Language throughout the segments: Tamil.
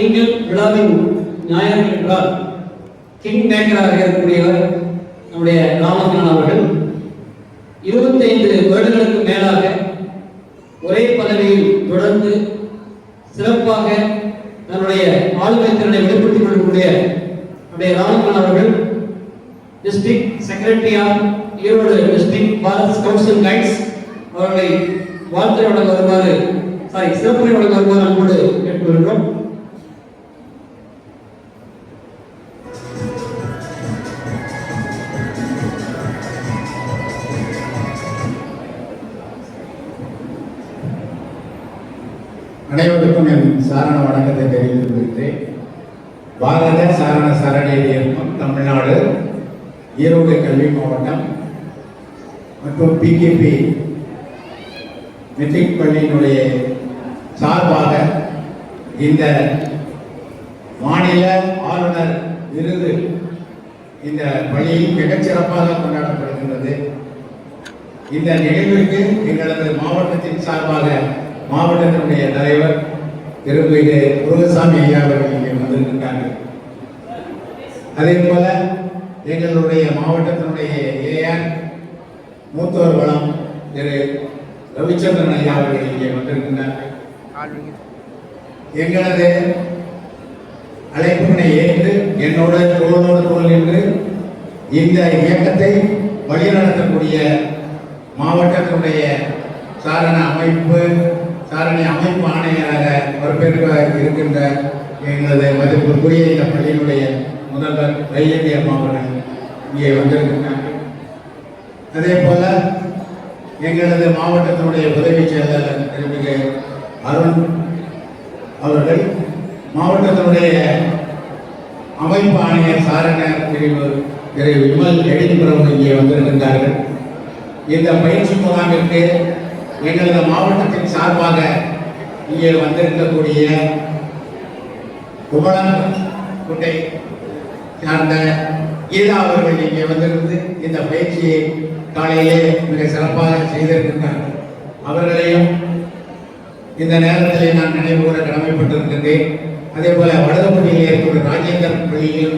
திங்கள் விழாவின் நாயகன் என்றால் கிங் மேக்கராக இருக்கக்கூடியவர் நம்முடைய ராமகிருஷ்ணன் அவர்கள் 25 வருடங்களுக்கு மேலாக ஒரே பதவியில் தொடர்ந்து சிறப்பாக தன்னுடைய ஆளுமை திறனை வெளிப்படுத்திக் கொள்ளக்கூடிய நம்முடைய ராமகிருஷ்ணன் அவர்கள் district secretary of Erode district Bharat scouts and guides அவர்களை வாழ்த்துறை வழங்க வருமாறு சிறப்புரை வழங்க வருமாறு அன்போடு கேட்டுக்கொள்கிறோம். அனைவருக்கும் என் சாரண வணக்கத்தை தெரிவித்துக் கொள்கிறேன். பாரத சாரண சரணேரி இயக்கம் தமிழ்நாடு ஈரோடு கல்வி மாவட்டம் மற்றும் பிகேபி மெட்ரிக் பள்ளியினுடைய சார்பாக இந்த மாநில ஆளுநர் விருது இந்த பள்ளியில் மிகச்சிறப்பாக கொண்டாடப்படுகின்றது. இந்த நிகழ்விற்கு எங்களது மாவட்டத்தின் சார்பாக மாவட்டத்தினுடைய தலைவர் திரு முருகசாமி ஐயா அவர்கள் இங்கே வந்திருக்கிறார்கள். அதே போல எங்களுடைய மாவட்டத்தினுடைய ஏஆர் மூத்தோர் வளம் திரு ரவிச்சந்திரன் ஐயா அவர்கள் இங்கே வந்திருக்கிறார்கள். எங்களது அழைப்பினை ஏற்று என்னோட தோள் என்று இந்த இயக்கத்தை வழிநடத்தக்கூடிய மாவட்டத்தினுடைய சாரண அமைப்பு ஆணையராக பொறுப்பேற்க இருக்கின்ற எங்களது மதிப்புக்குரிய இந்த பள்ளியினுடைய முதல்வர் வையந்தி அம்மா அவர்கள் இங்கே வந்திருக்கிறார்கள். அதே போல எங்களது மாவட்டத்தினுடைய உதவி செயலாளர் திரு அருண் அவர்கள், மாவட்டத்தினுடைய அமைப்பு ஆணையர் சாரண பிரிவு திரு விமல் எடின்புரம் இங்கே வந்திருக்கின்றார்கள். இந்த பயிற்சி முகாமிற்கு எங்களது மாவட்டத்தின் சார்பாக இங்கே வந்திருக்கக்கூடிய குமளங்குட்டை சார்ந்த கீதா அவர்கள் இங்கே வந்திருந்து இந்த பயிற்சியை காலையிலே மிக சிறப்பாக செய்திருக்கின்றார்கள். அவர்களையும் இந்த நேரத்தில் நான் நினைவுகூர கடமைப்பட்டிருக்கின்றேன். அதே போல வடதுபட்டியில் ஏற்பட்ட ராஜேந்தர் பள்ளியில்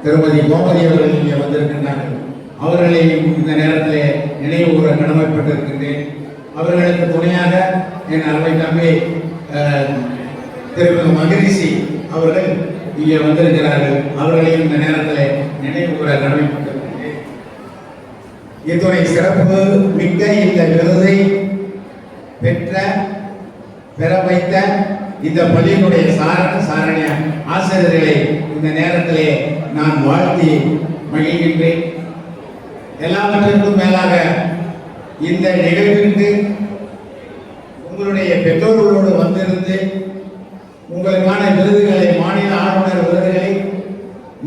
திருமதி கோமதி அவர்கள் இங்கே வந்திருக்கின்றார்கள். அவர்களையும் இந்த நேரத்தில் நினைவுகூர கடமைப்பட்டிருக்கின்றேன். அவர்களுக்கு துணையாக என் அருமை தம்பி திரு மகரிஷி அவர்கள் இங்கே வந்திருக்கிறார்கள். அவர்களையும் இந்த நேரத்தில் நினைவுகூர கடமைப்பட்டிருக்கின்றேன். இத்துறை சிறப்பு மிக்க இந்த விருதை பெற வைத்த இந்த பள்ளியினுடைய சாரணிய ஆசிரியர்களை இந்த நேரத்திலே நான் வாழ்த்தி மகிழ்கின்றேன். எல்லாவற்றிற்கும் மேலாக இந்த நிகழ்விற்கு உங்களுடைய பெற்றோர்களோடு வந்திருந்து உங்களுக்கான விருதுகளை, மாநில ஆளுநர் விருதுகளை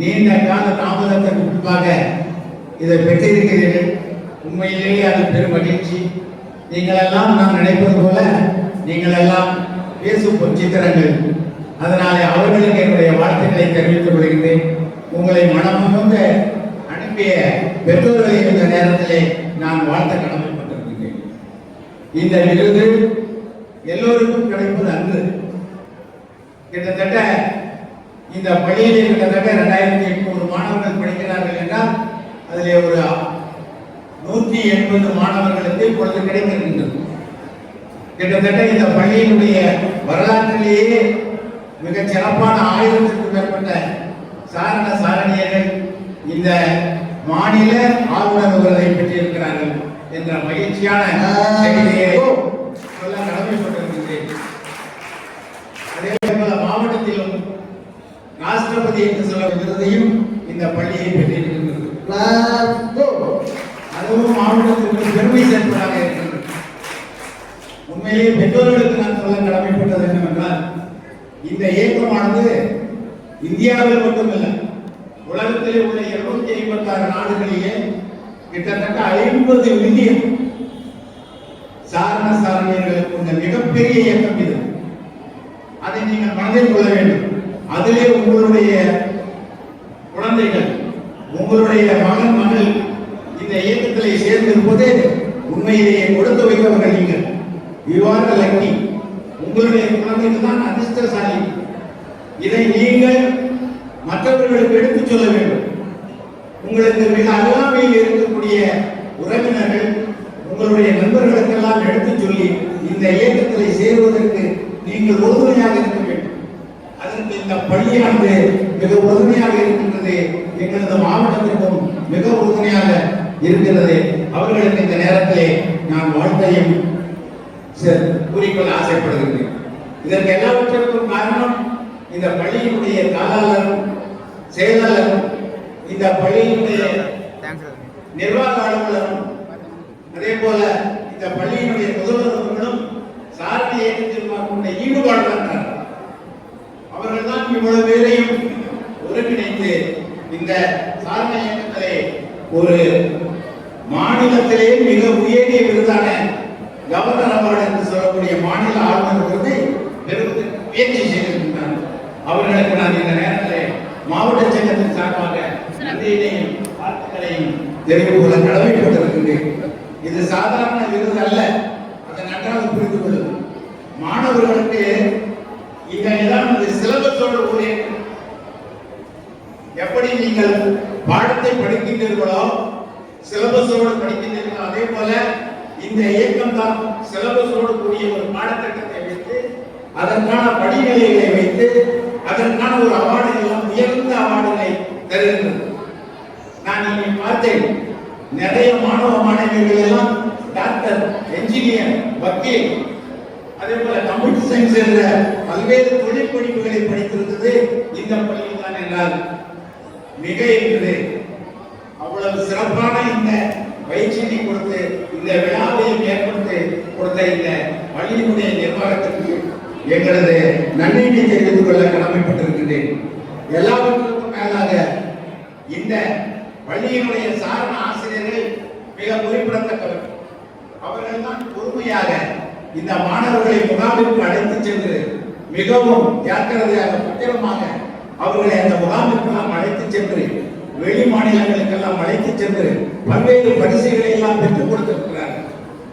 நீண்ட கால தாமதத்திற்கு முன்பாக இதை பெற்றிருக்கிறீர்கள். உண்மையிலேயே அது பெரும் மகிழ்ச்சி. நீங்கள் எல்லாம் நான் நினைப்பது போல நீங்கள் எல்லாம் பேசும் சித்திரங்கள். அதனாலே அவர்களுக்கு என்னுடைய வாழ்த்துக்களை தெரிவித்துக் கொள்கின்றேன். உங்களை மனமுக அனுப்பிய பெற்றோர்களை இந்த நேரத்திலே நான் வாழ்த்த கடமைப்பட்டிருக்கின்றேன். இந்த விருது எல்லோருக்கும் கிடைப்பது அன்று. கிட்டத்தட்ட இந்த பள்ளியிலே கிட்டத்தட்ட 2800 மாணவர்கள் படிக்கிறார்கள் என்றால் அதிலே ஒரு 180 மாணவர்களுக்கு இப்பொழுது கிடைக்கின்றது. கிட்டத்தட்ட இந்த பள்ளியினுடைய வரலாற்றிலேயே மிக சிறப்பான 1000க்கும் மேற்பட்ட சாரண சாரணியர்கள் இந்த மாநில ஆளுநர் விருதை பெற்றிருக்கிறார்கள் என்ற மகிழ்ச்சியான செய்தியை சொல்ல கடமைப்பட்டிருக்கின்றேன். அதே போல மாவட்டத்திலும் ராஷ்டிரபதி என்று சொல்ல விருதையும் இந்த பள்ளியை பெற்றிருக்கின்றது. அதுவும் மாவட்டத்திற்கு பெருமை சேர்ப்பதாக இருக்கிறது. உண்மையிலேயே பெற்றோர்களுக்கு நான் சொல்ல கடமைப்பட்டது என்னவென்றால், இந்த இயக்கமானது இந்தியாவில் மட்டுமல்ல, உலகத்திலே உள்ள 256 நாடுகளிலே கிட்டத்தட்ட 50 மில்லியன் சாரண சாரணியர்களுக்கு கொண்ட மிகப்பெரிய இயக்கம் இது. அதை நீங்கள் மனதில் கொள்ள வேண்டும். அதிலே உங்களுடைய குழந்தைகள், உங்களுடைய மகன் மகள் இந்த இயக்கத்திலே சேர்ந்திருப்பது உண்மையிலேயே கொடுத்து வைத்தவர்கள் நீங்கள். You are lucky. உங்களுடைய குழந்தைகள் தான் அதிர்ஷ்டசாலி. இதை நீங்கள் மற்றவர்களுக்கு எடுத்துச் சொல்ல வேண்டும். உங்களுக்கு மிக அருகாமையில் இருக்கக்கூடிய உறவினர்கள், உங்களுடைய நண்பர்களுக்கெல்லாம் எடுத்துச் சொல்லி இந்த இயக்கத்தில் சேருவதற்கு நீங்கள் உறுதுணையாக இருக்க வேண்டும். அதற்கு இந்த பள்ளியானது மிக உறுதுணையாக இருக்கின்றது. எங்களது மாவட்டத்திற்கும் மிக உறுதுணையாக இருக்கிறது. அவர்களுக்கு இந்த நேரத்திலே நான் வாழ்த்தையும் கூறிக்கொள்ள ஆசைப்படுகிறேன். இதற்கு எல்லாவற்றிற்கும் காரணம் இந்த பள்ளியினுடைய தாளாளரும் செயலாளரும், இந்த பள்ளியினுடைய நிர்வாக அலுவலரும், அதே போல இந்த பள்ளியினுடைய முதல்வர்களும் சாரணை இயக்கத்தில் பார்க்கின்ற ஈடுபாடு தான். அவர்கள் தான் இவ்வளவு பேரையும் ஒருங்கிணைத்து இந்த சாரணை இயக்கத்திலே ஒரு மாநிலத்திலே மிக உயரிய விருதான கவர்னர் அவார்டு என்று சொல்லக்கூடிய மாநில ஆளுநர் விருதை பெறுவதற்கு முயற்சி செய்திருக்கின்றனர். அவர்களுக்கு நான் இந்த நேரத்தில் மாவட்ட சங்கத்தின் சார்பாக நன்றியினையும் வாழ்த்துக்களையும் தெரிவித்துக் கொள்ள கடமைப்பட்டிருக்கின்றேன். இது சாதாரண விருது அல்ல, அதை நன்றாக புரிந்து கொள்ளும். மாணவர்களுக்கு இந்த சிலபஸோடு கூடிய எப்படி நீங்கள் பாடத்தை படிக்கின்றீர்களோ, சிலபஸோடு படிக்கின்றீர்களோ, அதே போல இந்த இயக்கம் தான் சிலபஸோடு கூடிய ஒரு பாடத்திட்டத்தை வைத்து அதற்கான படிநிலைகளை வைத்து அதற்கான ஒரு அவார்டு எல்லாம் உயர்ந்த அவார்டுகளை தருகின்றது. நான் இங்கே பார்த்தேன், நிறைய மாணவ மாணவிகள் எல்லாம் டாக்டர், என்ஜினியர், வக்கீல், அதே போல கம்ப்யூட்டர் சயின்ஸ் என்ற பல்வேறு தொழில் படிப்புகளை படித்திருந்தது இந்த பள்ளியில் தான் என்றால் மிக இருக்கிறது. அவ்வளவு சிறப்பான இந்த பயிற்சியை கொடுத்து இந்த விழாவையும் ஏற்படுத்தி கொடுத்த இந்த பள்ளியினுடைய நிர்வாகத்திற்கு எங்களது நன்றியை தெரிவித்துக் கொள்ள கடமைப்பட்டிருக்கின்றேன். எல்லாவற்றுக்கும் மேலாக இந்த பள்ளியினுடைய சாரண ஆசிரியர்கள் மிக குறிப்பிடத்தக்கவர். அவர்கள் தான் பொறுமையாக இந்த மாணவர்களை முகாமிற்கு அழைத்து சென்று மிகவும் ஜாக்கிரதையாக பத்திரமாக அவர்களை அந்த முகாமிற்கு நாம் அழைத்து சென்று வெளி மாநிலங்களுக்கெல்லாம் அழைத்து சென்று பல்வேறு பரிசுகளை எல்லாம் பெற்றுக் கொடுத்திருக்கிறார்கள்.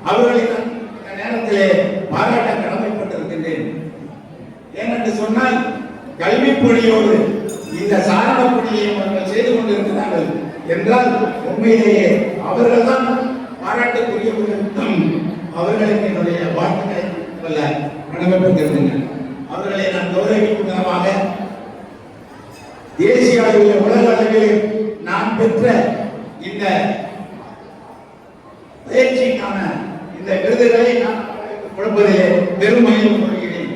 அவர்களை நான் இந்த நேரத்திலே பாராட்ட கடமைப்பட்டிருக்கின்றேன். ஏனென்று சொன்னால் கல்வி பணியோடு இந்த சாரண பணியை அவர்கள் செய்து கொண்டிருக்கிறார்கள் என்றால் உண்மையிலேயே அவர்கள் தான் பாராட்டுக்குரியவர்கள். அவர்களுக்கு என்னுடைய வாழ்த்துக்களை சொல்ல கடமைப்பட்டிருக்கின்றன. அவர்களை நான் கௌரவிக்கும் விதமாக தேசிய அளவில் உலக அளவில் நான் பெற்ற இந்த பயிற்சிக்கான இந்த விருதுகளை நான் கொடுப்பதிலே பெருமையும் கொள்கிறேன்.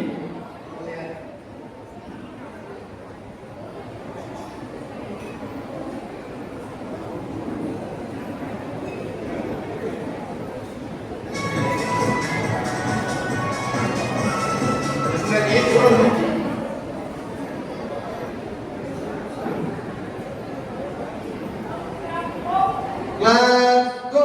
Let's go.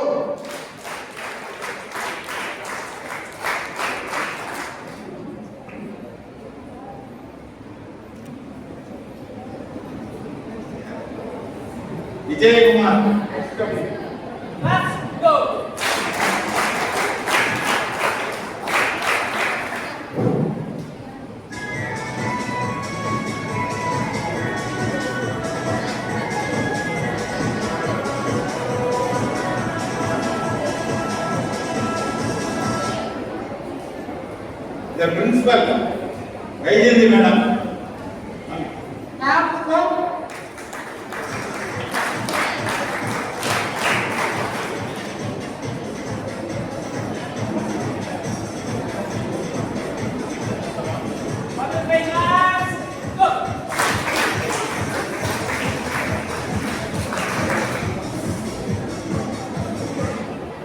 Vijayakumar. Let's go. The principal, Vaidehi madam. Let's go.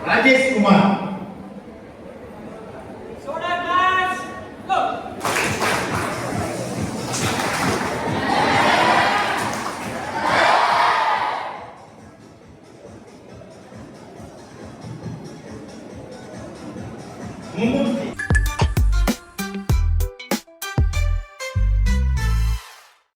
Rajesh Kumar. Soda glass, go. Mumurthy.